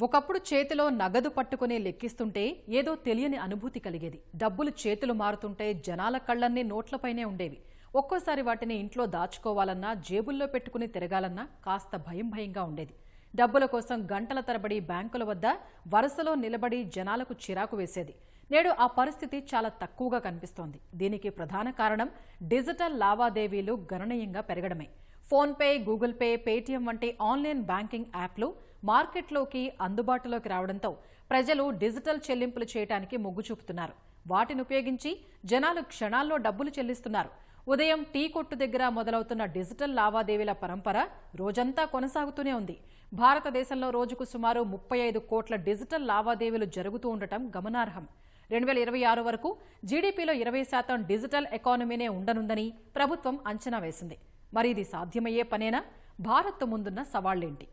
ఒకప్పుడు చేతిలో నగదు పట్టుకుని లెక్కిస్తుంటే ఏదో తెలియని అనుభూతి కలిగేది. డబ్బులు చేతులు మారుతుంటే జనాల కళ్లన్నీ నోట్లపైనే ఉండేవి. ఒక్కోసారి వాటిని ఇంట్లో దాచుకోవాలన్నా, జేబుల్లో పెట్టుకుని తిరగాలన్నా కాస్త భయంగా ఉండేది. డబ్బుల కోసం గంటల తరబడి బ్యాంకుల వద్ద వరుసలో నిలబడి జనాలకు చిరాకు వేసేది. నేడు ఆ పరిస్థితి చాలా తక్కువగా కనిపిస్తోంది. దీనికి ప్రధాన కారణం డిజిటల్ లావాదేవీలు గణనీయంగా పెరగడమే. ఫోన్పే, గూగుల్ పే, పేటీఎం వంటి ఆన్లైన్ బ్యాంకింగ్ యాప్లు మార్కెట్లోకి అందుబాటులోకి రావడంతో ప్రజలు డిజిటల్ చెల్లింపులు చేయడానికి మొగ్గు చూపుతున్నారు. వాటిని ఉపయోగించి జనాలు క్షణాల్లో డబ్బులు చెల్లిస్తున్నారు. ఉదయం టీ కొట్టు దగ్గర మొదలవుతున్న డిజిటల్ లావాదేవీల పరంపర రోజంతా కొనసాగుతూనే ఉంది. భారతదేశంలో రోజుకు సుమారు 35 కోట్ల డిజిటల్ లావాదేవీలు జరుగుతూ ఉండటం గమనార్హం. 2026 వరకు జీడీపీలో 20% డిజిటల్ ఎకానమీనే ఉండనుందని ప్రభుత్వం అంచనా వేసింది. మరి ఇది సాధ్యమయ్యే పనేనా? భారత్ ముందున్న సవాళ్లేంటి?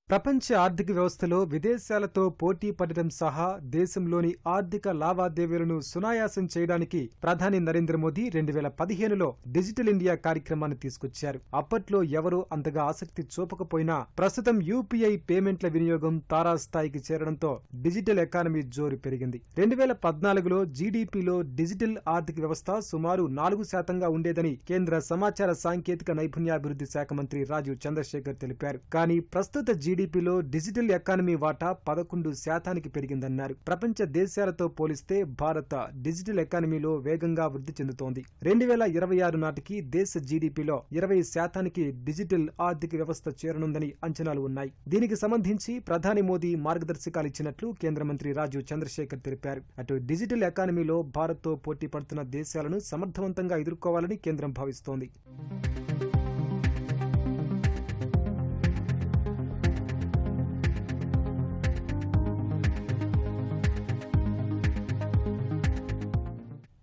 ప్రపంచ ఆర్థిక వ్యవస్థలో విదేశాలతో పోటీ పడటం సహా దేశంలోని ఆర్థిక లావాదేవీలను సునాయాసం చేయడానికి ప్రధాని నరేంద్ర మోదీ 2015లో డిజిటల్ ఇండియా కార్యక్రమాన్ని తీసుకొచ్చారు. అప్పట్లో ఎవరూ అంతగా ఆసక్తి చూపకపోయినా ప్రస్తుతం యూపీఐ పేమెంట్ల వినియోగం తారాస్థాయికి చేరడంతో డిజిటల్ ఎకానమీ జోరు పెరిగింది. 2014లో జీడీపీలో డిజిటల్ ఆర్థిక వ్యవస్థ సుమారు 4% ఉండేదని కేంద్ర సమాచార సాంకేతిక నైపుణ్యాభివృద్ధి శాఖ మంత్రి రాజీవ్ చంద్రశేఖర్ తెలిపారు. కానీ ప్రస్తుత జీడీపీలో డిజిటల్ ఎకానమీ వాటా 11% పెరిగిందన్నారు. ప్రపంచ దేశాలతో పోలిస్తే భారత డిజిటల్ ఎకానమీలో వేగంగా వృద్ధి చెందుతోంది. 2026 నాటికి దేశ జీడీపీలో 20% డిజిటల్ ఆర్థిక వ్యవస్థ చేరనుందని అంచనాలు ఉన్నాయి. దీనికి సంబంధించి ప్రధాని మోదీ మార్గదర్శకాలు ఇచ్చినట్లు కేంద్ర మంత్రి రాజీవ్ చంద్రశేఖర్ తెలిపారు. అటు డిజిటల్ ఎకానమీలో భారత్తో పోటీ పడుతున్న దేశాలను సమర్థవంతంగా ఎదుర్కోవాలని కేంద్రం భావిస్తోంది.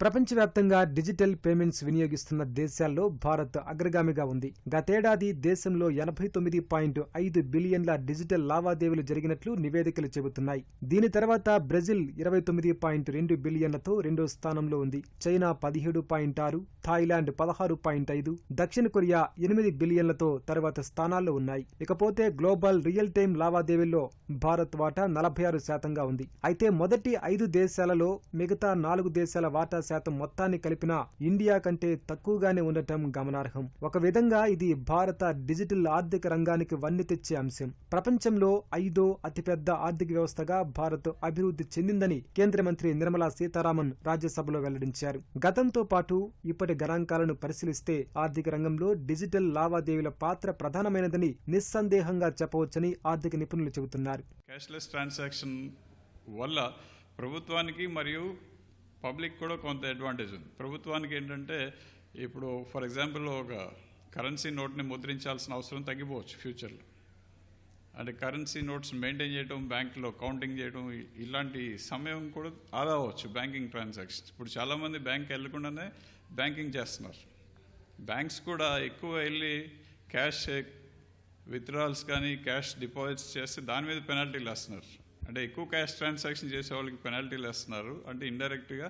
ప్రపంచవ్యాప్తంగా డిజిటల్ పేమెంట్స్ వినియోగిస్తున్న దేశాల్లో భారత్ అగ్రగామిగా ఉంది. గతేడాది దేశంలో 89.5 బిలియన్ల డిజిటల్ లావాదేవీలు జరిగినట్లు నివేదికలు చెబుతున్నాయి. దీని తర్వాత బ్రెజిల్ 29.2 బిలియన్లతో రెండో స్థానంలో ఉంది. చైనా 17.6, థాయిలాండ్ 16.5, దక్షిణ కొరియా 8 బిలియన్లతో తర్వాత స్థానాల్లో ఉన్నాయి. ఇకపోతే గ్లోబల్ రియల్ టైం లావాదేవీల్లో భారత్ వాటా 46%గా ఉంది. అయితే మొదటి 5 దేశాలలో మిగతా 4 దేశాల వాటా శాతం మొత్తాన్ని కలిపినా ఇండియా కంటే తక్కువగానే ఉండటం గమనార్హం. ఒక విధంగా ఇది భారత డిజిటల్ ఆర్థిక రంగానికి వన్నె తెచ్చే అంశం. ప్రపంచంలో 5వ అతిపెద్ద ఆర్థిక వ్యవస్థగా భారత్ అభివృద్ధి చెందిందని కేంద్ర మంత్రి నిర్మలా సీతారామన్ రాజ్యసభలో వెల్లడించారు. గతంతో పాటు ఇప్పటి గణాంకాలను పరిశీలిస్తే ఆర్థిక రంగంలో డిజిటల్ లావాదేవీల పాత్ర ప్రధానమైనదని నిస్సందేహంగా చెప్పవచ్చని ఆర్థిక నిపుణులు చెబుతున్నారు. క్యాష్లెస్ ట్రాన్సాక్షన్ వల్ల ప్రభుత్వానికి మరియు పబ్లిక్ కూడా కొంత అడ్వాంటేజ్ ఉంది. ప్రభుత్వానికి ఏంటంటే ఇప్పుడు ఫర్ ఎగ్జాంపుల్ ఒక కరెన్సీ నోట్ని ముద్రించాల్సిన అవసరం తగ్గిపోవచ్చు ఫ్యూచర్లో. అంటే కరెన్సీ నోట్స్ మెయింటైన్ చేయడం, బ్యాంకులో కౌంటింగ్ చేయడం, ఇలాంటి సమయం కూడా ఆదా అవ్వచ్చు బ్యాంకింగ్ ట్రాన్సాక్షన్స్. ఇప్పుడు చాలామంది బ్యాంక్ వెళ్లకుండానే బ్యాంకింగ్ చేస్తున్నారు. బ్యాంక్స్ కూడా ఎక్కువ వెళ్ళి క్యాష్ విత్డ్రాల్స్ కానీ క్యాష్ డిపాజిట్స్ చేస్తే దాని మీద పెనాల్టీలు వేస్తున్నారు. అంటే ఎక్కువ క్యాష్ ట్రాన్సాక్షన్ చేసే వాళ్ళకి పెనాల్టీలు వేస్తున్నారు. అంటే ఇండైరెక్ట్గా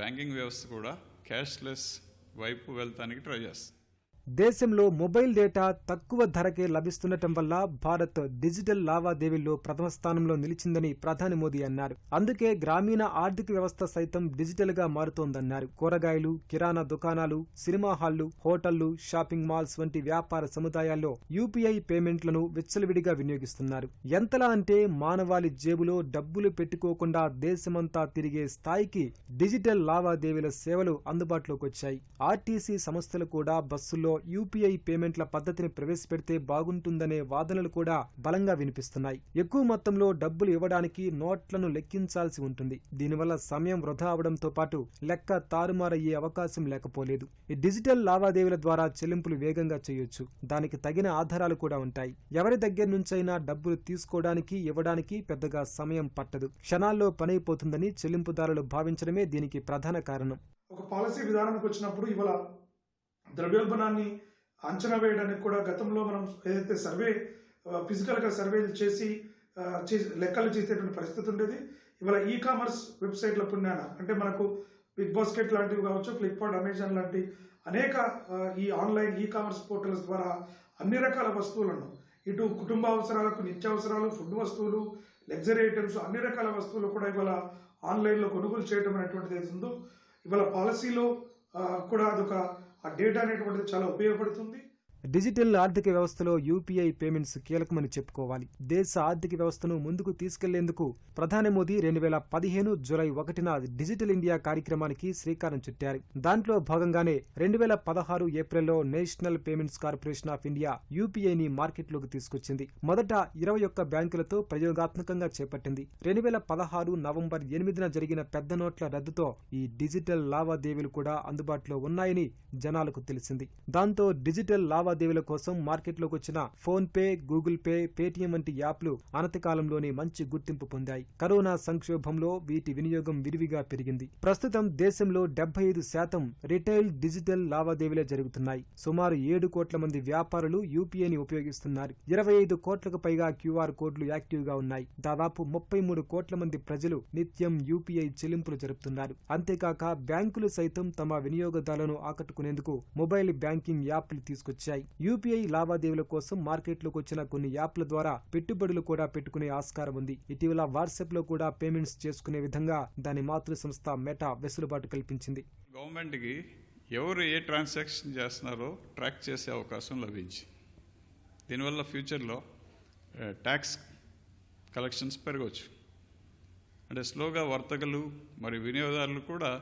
బ్యాంకింగ్ వ్యవస్థ కూడా క్యాష్లెస్ వైపు వెళ్తానికి ట్రై చేస్తుంది. దేశంలో మొబైల్ డేటా తక్కువ ధరకే లభిస్తుండటం వల్ల భారత్ డిజిటల్ లావాదేవీల్లో ప్రథమ స్థానంలో నిలిచిందని ప్రధాని మోదీ అన్నారు. అందుకే గ్రామీణ ఆర్థిక వ్యవస్థ సైతం డిజిటల్ గా మారుతోందన్నారు. కూరగాయలు, కిరాణా దుకాణాలు, సినిమా హాళ్లు, హోటళ్లు, షాపింగ్ మాల్స్ వంటి వ్యాపార సముదాయాల్లో యూపీఐ పేమెంట్లను విచ్చలవిడిగా వినియోగిస్తున్నారు. ఎంతలా అంటే మానవాళి జేబులో డబ్బులు పెట్టుకోకుండా దేశమంతా తిరిగే స్థాయికి డిజిటల్ లావాదేవీల సేవలు అందుబాటులోకి వచ్చాయి. ఆర్టీసీ సంస్థలు కూడా బస్సుల్లో యూపీఐ పేమెంట్ల పద్ధతిని ప్రవేశపెడితే బాగుంటుందనే వాదనలు కూడా బలంగా వినిపిస్తున్నాయి. ఎక్కువ మొత్తంలో డబ్బులు ఇవ్వడానికి నోట్లను లెక్కించాల్సి ఉంటుంది. దీనివల్ల సమయం వృధా అవడంతో పాటు లెక్క తారుమారయ్యే అవకాశం లేకపోలేదు. ఈ డిజిటల్ లావాదేవీల ద్వారా చెల్లింపులు వేగంగా చేయొచ్చు. దానికి తగిన ఆధారాలు కూడా ఉంటాయి. ఎవరి దగ్గర నుంచైనా డబ్బులు తీసుకోవడానికి, ఇవ్వడానికి పెద్దగా సమయం పట్టదు. క్షణాల్లో పనైపోతుందని చెల్లింపుదారులు భావించడమే దీనికి ప్రధాన కారణం. ఒక పాలసీ విధానానికి వచ్చినప్పుడు ఇవాళ ద్రవ్యోల్బణాన్ని అంచనా వేయడానికి కూడా గతంలో మనం ఏదైతే ఫిజికల్గా సర్వేలు చేసి లెక్కలు చేసేటువంటి పరిస్థితి ఉండేది. ఇవాళ ఈ కామర్స్ వెబ్సైట్ల పుణ్యాన అంటే మనకు బిగ్ బాస్కెట్ లాంటివి కావచ్చు, ఫ్లిప్కార్ట్, అమెజాన్ లాంటి అనేక ఈ ఆన్లైన్ ఈ కామర్స్ పోర్టల్స్ ద్వారా అన్ని రకాల వస్తువులను ఇటు కుటుంబ అవసరాలకు నిత్యావసరాలు, ఫుడ్ వస్తువులు, లగ్జరీ ఐటమ్స్ అన్ని రకాల వస్తువులు కూడా ఇవాళ ఆన్లైన్లో కొనుగోలు చేయడం అనేటువంటిది ఏదో ఇవాళ పాలసీలో కూడా అదొక ఆ డేటా అనేటువంటిది చాలా ఉపయోగపడుతుంది. డిజిటల్ ఆర్థిక వ్యవస్థలో యూపీఐ పేమెంట్స్ కీలకమని చెప్పుకోవాలి. దేశ ఆర్థిక వ్యవస్థను ముందుకు తీసుకెళ్లేందుకు ప్రధాని మోదీ 2015 జూలై 1న డిజిటల్ ఇండియా కార్యక్రమానికి శ్రీకారం చుట్టారు. దాంట్లో భాగంగానే 2016 ఏప్రిల్లో National Payments Corporation of India యూపీఐని మార్కెట్లోకి తీసుకొచ్చింది. మొదట 21 బ్యాంకులతో ప్రయోగాత్మకంగా చేపట్టింది. 2016 నవంబర్ 8న జరిగిన పెద్ద నోట్ల రద్దుతో ఈ డిజిటల్ లావాదేవీలు కూడా అందుబాటులో ఉన్నాయని జనాలకు తెలిసింది. దాంతో డిజిటల్ లావాదేవీల కోసం మార్కెట్లోకి వచ్చిన phone pay, Google pay, Paytm వంటి యాప్లు అనతి కాలంలోనే మంచి గుర్తింపు పొందాయి. కరోనా సంక్షోభంలో వీటి వినియోగం విరివిగా పెరిగింది. ప్రస్తుతం దేశంలో 75% రిటైల్ డిజిటల్ లావాదేవీలే జరుగుతున్నాయి. సుమారు 7 కోట్ల మంది వ్యాపారులు యూపీఐని ఉపయోగిస్తున్నారు. 25 కోట్లకు పైగా క్యూఆర్ కోడ్లు యాక్టివ్ గా ఉన్నాయి. దాదాపు 33 కోట్ల మంది ప్రజలు నిత్యం యూపీఐ చెల్లింపులు జరుపుతున్నారు. అంతేకాక బ్యాంకులు సైతం తమ వినియోగదారులను ఆకట్టుకునేందుకు మొబైల్ బ్యాంకింగ్ యాప్లు తీసుకొచ్చాయి. యూపీఐ లావాదేవీల కోసం మార్కెట్లోకి వచ్చిన కొన్ని యాప్ల ద్వారా పెట్టుబడులు కూడా పెట్టుకునే ఆస్కారం ఉంది. ఇటీవల వాట్సాప్ లో కూడా పేమెంట్స్ చేసుకునే విధంగా దాని మాతృ సంస్థ మెటా వెసులుబాటు కల్పించింది. గవర్నమెంట్కి ఎవరు ఏ ట్రాన్సాక్షన్ చేస్తున్నారో ట్రాక్ చేసే అవకాశం లభించి దీనివల్ల ఫ్యూచర్లో ట్యాక్స్ కలెక్షన్స్ పెరగవచ్చు. అంటే స్లోగా వర్తకులు మరియు వినియోగదారులు కూడా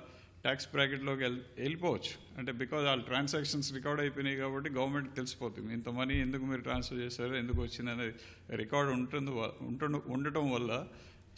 ట్యాక్స్ బ్రాకెట్లోకి వెళ్ళిపోవచ్చు. అంటే బికాజ్ వాళ్ళ ట్రాన్సాక్షన్స్ రికార్డ్ అయిపోయినాయి కాబట్టి గవర్నమెంట్కి తెలిసిపోతుంది ఇంత మనీ ఎందుకు మీరు ట్రాన్స్ఫర్ చేశారు, ఎందుకు వచ్చింది అనేది రికార్డు ఉండటం వల్ల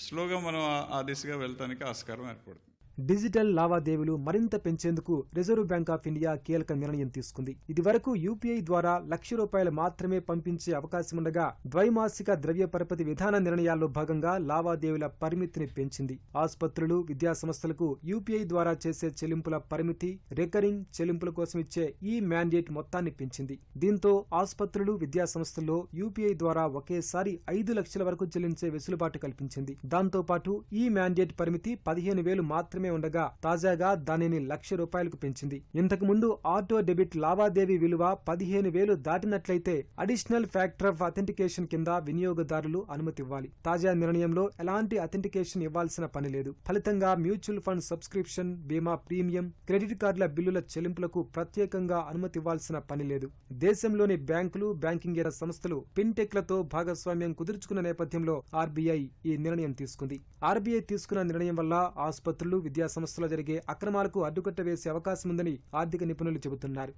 స్లోగా మనం ఆ దిశగా వెళ్తానికి ఆస్కారం ఏర్పడుతుంది. డిజిటల్ లావాదేవీలు మరింత పెంచేందుకు రిజర్వ్ బ్యాంక్ ఆఫ్ ఇండియా కీలక నిర్ణయం తీసుకుంది. ఇదివరకు యూపీఐ ద్వారా ₹1,00,000 మాత్రమే పంపించే అవకాశం ఉండగా ద్వైమాసిక ద్రవ్య పరపతి విధాన నిర్ణయాల్లో భాగంగా లావాదేవీల పరిమితిని పెంచింది. ఆసుపత్రులు, విద్యా సంస్థలకు యూపీఐ ద్వారా చేసే చెల్లింపుల పరిమితి, రికరింగ్ చెల్లింపుల కోసం ఇచ్చే ఈ మ్యాండేట్ మొత్తాన్ని పెంచింది. దీంతో ఆసుపత్రులు, విద్యా సంస్థల్లో యూపీఐ ద్వారా ఒకేసారి 5 లక్షల వరకు చెల్లించే వెసులుబాటు కల్పించింది. దాంతో పాటు ఈ మ్యాండేట్ పరిమితి 15,000 మాత్రమే ఉండగా తాజాగా దానిని ₹1,00,000 పెంచింది. ఇంతకు ముందు ఆటో డెబిట్ లావాదేవీ విలువ 15,000 దాటినట్లయితే అడిషనల్ ఫ్యాక్టర్ ఆఫ్ అథెంటికేషన్ కింద వినియోగదారులు అనుమతి ఇవ్వాలి. తాజా నిర్ణయంలో ఎలాంటి అథెంటికేషన్ ఇవ్వాల్సిన పని లేదు. ఫలితంగా మ్యూచువల్ ఫండ్ సబ్స్క్రిప్షన్, బీమా ప్రీమియం, క్రెడిట్ కార్డుల బిల్లుల చెల్లింపులకు ప్రత్యేకంగా అనుమతి ఇవ్వాల్సిన పని లేదు. దేశంలోని బ్యాంకులు, బ్యాంకింగేతర సంస్థలు ఫిన్టెక్లతో భాగస్వామ్యం కుదుర్చుకున్న నేపథ్యంలో ఆర్బీఐ ఈ నిర్ణయం తీసుకుంది. ఆర్బీఐ తీసుకున్న నిర్ణయం వల్ల ఆసుపత్రులు, విద్యా సంస్థలో జరిగే అక్రమాలకు అడ్డుకట్ట వేసే అవకాశం ఉందని ఆర్థిక నిపుణులు చెబుతున్నారు.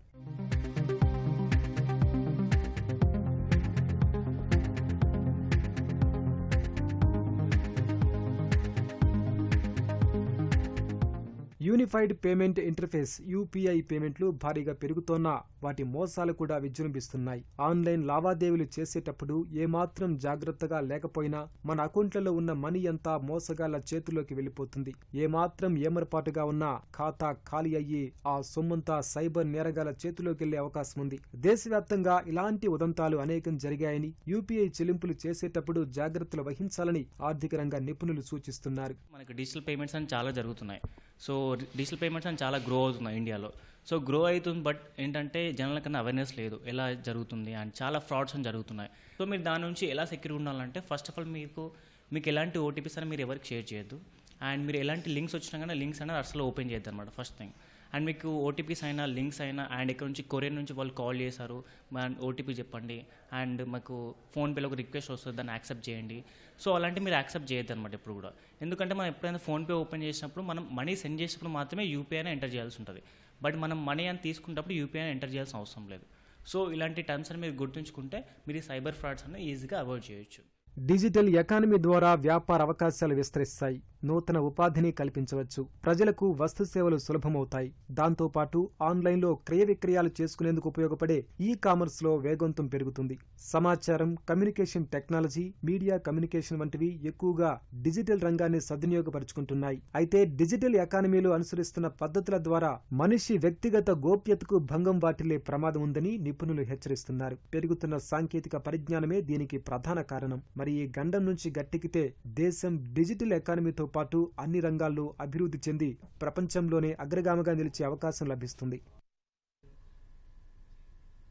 యూనిఫైడ్ పేమెంట్ ఇంటర్ఫేస్ యూపీఐ పేమెంట్లు భారీగా పెరుగుతోన్నా వాటి మోసాలు కూడా విజృంభిస్తున్నాయి. ఆన్లైన్ లావాదేవీలు చేసేటప్పుడు ఏమాత్రం జాగ్రత్తగా లేకపోయినా మన అకౌంట్లలో ఉన్న మనీ అంతా మోసగాళ్ల చేతుల్లోకి వెళ్లిపోతుంది. ఏమాత్రం ఏమరపాటుగా ఉన్నా ఖాతా ఖాళీ అయ్యి ఆ సొమ్మంతా సైబర్ నేరగాళ్ల చేతిలోకి వెళ్లే అవకాశం ఉంది. దేశవ్యాప్తంగా ఇలాంటి ఉదంతాలు అనేకం జరిగాయని, యూపీఐ చెల్లింపులు చేసేటప్పుడు జాగ్రత్తలు వహించాలని ఆర్థిక రంగ నిపుణులు సూచిస్తున్నారు. మనకి డిజిటల్ పేమెంట్స్ అని చాలా జరుగుతున్నాయి. సో డిజిటల్ పేమెంట్స్ అని చాలా గ్రో అవుతున్నాయి ఇండియాలో. సో గ్రో అవుతుంది, బట్ ఏంటంటే జనాల కన్నా అవేర్నెస్ లేదు ఎలా జరుగుతుంది అండ్ చాలా ఫ్రాడ్స్ అని జరుగుతున్నాయి. సో మీరు దాని నుంచి ఎలా సెక్యూర్ ఉండాలంటే ఫస్ట్ ఆఫ్ ఆల్ మీకు ఎలాంటి ఓటీపీస్ అని మీరు ఎవరికి షేర్ చేయొద్దు. అండ్ మీరు ఎలాంటి లింక్స్ వచ్చినా కానీ లింక్స్ అనేది అసలు ఓపెన్ చేయొద్దు అనమాట ఫస్ట్ థింగ్. అండ్ మీకు ఓటీపీస్ అయినా, లింక్స్ అయినా, అండ్ ఇక్కడ నుంచి కొరియర్ నుంచి వాళ్ళు కాల్ చేశారు, ఓటీపీ చెప్పండి, అండ్ మాకు ఫోన్పేలో ఒక రిక్వెస్ట్ వస్తుంది, దాన్ని యాక్సెప్ట్ చేయండి. సో అలాంటివి మీరు యాక్సెప్ట్ చేయొద్దు అనమాట ఎప్పుడు కూడా. ఎందుకంటే మనం ఎప్పుడైనా ఫోన్పే ఓపెన్ చేసినప్పుడు మనం మనీ సెండ్ చేసినప్పుడు మాత్రమే యూపీఐని ఎంటర్ చేయాల్సి ఉంటుంది. బట్ మనం మనీ అని తీసుకున్నప్పుడు యూపీఐని ఎంటర్ చేయాల్సిన అవసరం లేదు. సో ఇలాంటి టర్మ్స్ అని మీరు గుర్తుంచుకుంటే మీరు ఈ సైబర్ ఫ్రాడ్స్ అన్ని ఈజీగా అవాయిడ్ చేయొచ్చు. డిజిటల్ ఎకానమీ ద్వారా వ్యాపార అవకాశాలు విస్తరిస్తాయి. నూతన ఉపాధిని కల్పించవచ్చు. ప్రజలకు వస్తు సేవలు సులభమవుతాయి. దాంతోపాటు ఆన్లైన్లో క్రయ విక్రయాలు చేసుకునేందుకు ఉపయోగపడే ఈ కామర్స్ లో వేగవంతం పెరుగుతుంది. సమాచారం, కమ్యూనికేషన్ టెక్నాలజీ, మీడియా కమ్యూనికేషన్ వంటివి ఎక్కువగా డిజిటల్ రంగాన్ని సద్వినియోగపరుచుకుంటున్నాయి. అయితే డిజిటల్ ఎకానమీలో అనుసరిస్తున్న పద్ధతుల ద్వారా మనిషి వ్యక్తిగత గోప్యతకు భంగం వాటిల్లే ప్రమాదం ఉందని నిపుణులు హెచ్చరిస్తున్నారు. పెరుగుతున్న సాంకేతిక పరిజ్ఞానమే దీనికి ప్రధాన కారణం. మరి ఈ గండం నుంచి గట్టెక్కితే దేశం డిజిటల్ ఎకానమీతో పాటు అన్ని రంగాల్లో అభివృద్ధి చెంది ప్రపంచంలోనే అగ్రగామిగా నిలిచే అవకాశం లభిస్తుంది.